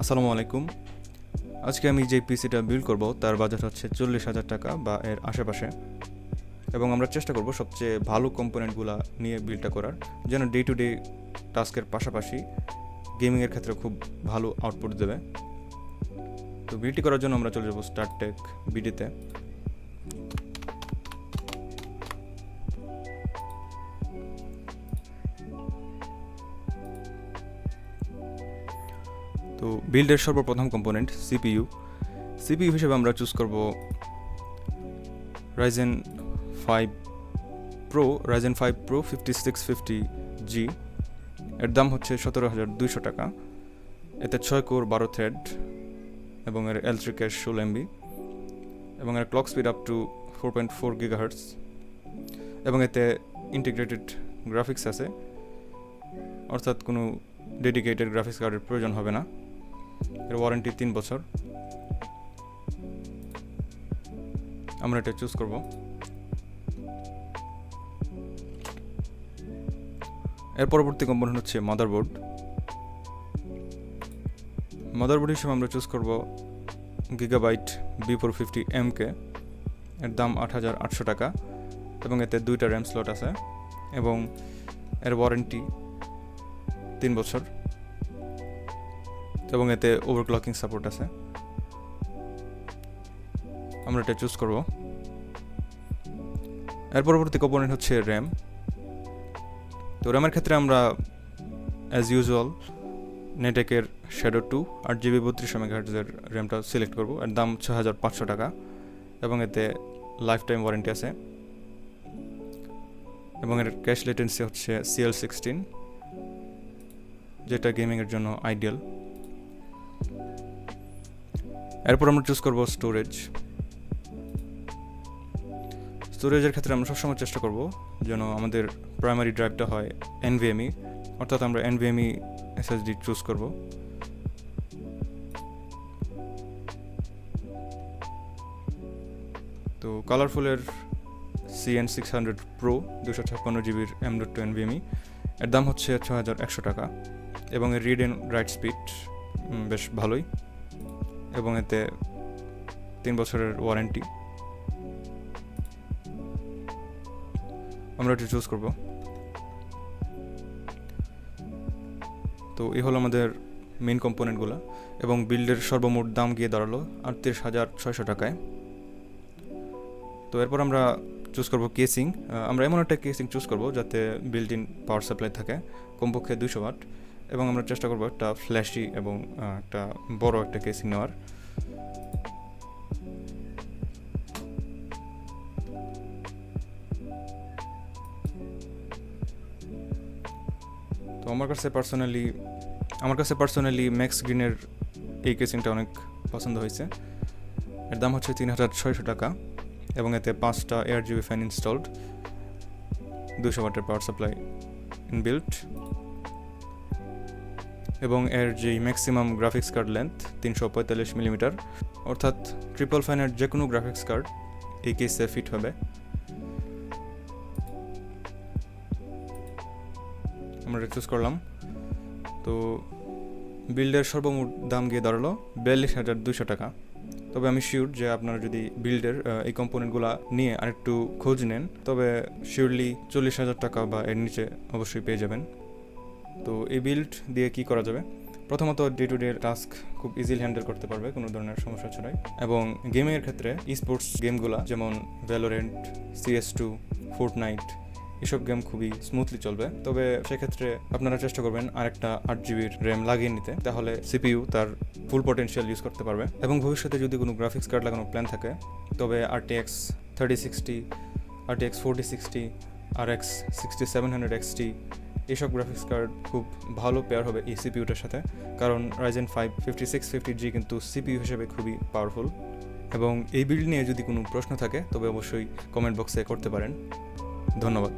আসসালামু আলাইকুম। আজকে আমি যে পিসিটা বিল্ড করব তার বাজেট হচ্ছে 40,000 টাকা বা এর আশেপাশে, এবং আমরা চেষ্টা করব সবচেয়ে ভালো কম্পোনেন্টগুলো নিয়ে বিল্ডটা করার, যেন ডে টু ডে টাস্কের পাশাপাশি গেমিংয়ের ক্ষেত্রে খুব ভালো আউটপুট দেবে। তো বিল্ডটি করার জন্য আমরা চলে যাব স্টার্ট টেক বিডিতে। তো বিল্ডের সর্বপ্রথম কম্পোনেন্ট সিপিইউ হিসেবে আমরা চুজ করব Ryzen 5 Pro 5650G। এর দাম হচ্ছে 17,200 টাকা। এতে 6 কোর 12 থ্রেড এবং এর L3 ক্যাশ 16 MB এবং এর clock speed up to 4.4 GHz এবং এতে ইন্টিগ্রেটেড গ্রাফিক্স আছে, অর্থাৎ কোনো ডেডিকেটেড গ্রাফিক্স কার্ডের প্রয়োজন হবে না। এর ওয়ারেন্টি 3 বছর। আমরা এটা চুজ করব। এর পরবর্তী কম্পোনেন্ট হচ্ছে মাদারবোর্ড হিসেবে আমরা চুজ করব গিগাবাইট B450MK। এর দাম 8,800 টাকা এবং এতে 2টা র্যাম স্লট আছে এবং এর ওয়ারেন্টি 3 বছর এবং এতে ওভারক্লকিং সাপোর্ট আছে। আমরা এটা চুজ করব। এর পরবর্তী কম্পোনেন্ট হচ্ছে র্যাম। তো র্যামের ক্ষেত্রে আমরা as usual নেটেকের shadow 2 8GB 32 MHz এর র্যামটা সিলেক্ট করব। এর দাম 6,500 টাকা এবং এতে লাইফ টাইম ওয়ারেন্টি আছে এবং এর ক্যাশ লেটেন্সি হচ্ছে CL16, যেটা গেমিংয়ের জন্য আইডিয়াল। এরপর আমরা চুজ করব স্টোরেজের ক্ষেত্রে আমরা সবসময় চেষ্টা করব যেন আমাদের প্রাইমারি ড্রাইভটা হয় NVMe, অর্থাৎ আমরা NVMe SSD চুজ করব। তো কালারফুলের CN600 Pro 256GB M.2 NVMe। এর দাম হচ্ছে 6,100 টাকা এবং এর রিড অ্যান্ড রাইট স্পিড বেশ ভালোই এবং এতে 3 বছরের ওয়ারেন্টি। আমরা এটা চুজ করব। তো এই হলো আমাদের মেইন কম্পোনেন্টগুলো এবং বিল্ডের সর্বমোট দাম গিয়ে দাঁড়ালো 38,600 টাকায়। তো এরপর আমরা চুজ করব কেসিং। আমরা এমন একটা কেসিং চুজ করব যাতে বিল্ট ইন পাওয়ার সাপ্লাই থাকে, কমপক্ষে 200 ওয়াট, এবং আমরা চেষ্টা করব একটা ফ্ল্যাশি এবং একটা বড় একটা কেসিং নেওয়ার। তো আমার কাছে পার্সোনালি ম্যাক্স গ্রিনের এই কেসিংটা অনেক পছন্দ হয়েছে। এর দাম হচ্ছে 3,600 টাকা এবং এতে 5টা ARGB ফ্যান ইনস্টলড, 200 ওয়াটের পাওয়ার সাপ্লাই ইনবিল্ট এবং এর যে maximum graphics card length 345 millimetre, অর্থাৎ ট্রিপল ফ্যানের যে কোনো গ্রাফিক্স কার্ড এই কেসে ফিট হবে। আমরা চুজ করলাম। তো বিল্ডের সর্বমোট দাম গিয়ে দাঁড়ালো 42,200 টাকা। তবে আমি শিওর যে আপনারা যদি বিল্ডের এই কম্পোনেন্টগুলো নিয়ে আরেকটু খোঁজ নেন তবে শিওরলি 40,000 টাকা বা এর নিচে অবশ্যই পেয়ে যাবেন। তো এই বিল্ড দিয়ে কি করা যাবে? প্রথমত ডে টু ডে টাস্ক খুব ইজিলি হ্যান্ডেল করতে পারবে কোনো ধরনের সমস্যা ছাড়াই, এবং গেমিংয়ের ক্ষেত্রে স্পোর্টস গেমগুলো যেমন ভ্যালোরেন্ট, CS2, ফোর্টনাইট এসব গেম খুবই স্মুথলি চলবে। তবে সেক্ষেত্রে আপনারা চেষ্টা করবেন আরেকটা 8GB র্যাম লাগিয়ে নিতে, তাহলে সিপিইউ তার ফুল পটেনশিয়াল ইউজ করতে পারবে। এবং ভবিষ্যতে যদি কোনো গ্রাফিক্স কার্ড লাগানোর প্ল্যান থাকে তবে RTX 3060, RTX 4060, RX 6700 XT এইসব গ্রাফিক্স কার্ড খুব ভালো পেয়ার হবে এই সিপিইউটার সাথে, কারণ Ryzen 5 5650G কিন্তু সিপিইউ হিসেবে খুবই পাওয়ারফুল। এবং এই বিল্ড নিয়ে যদি কোনো প্রশ্ন থাকে তবে অবশ্যই কমেন্ট বক্সে করতে পারেন। ধন্যবাদ।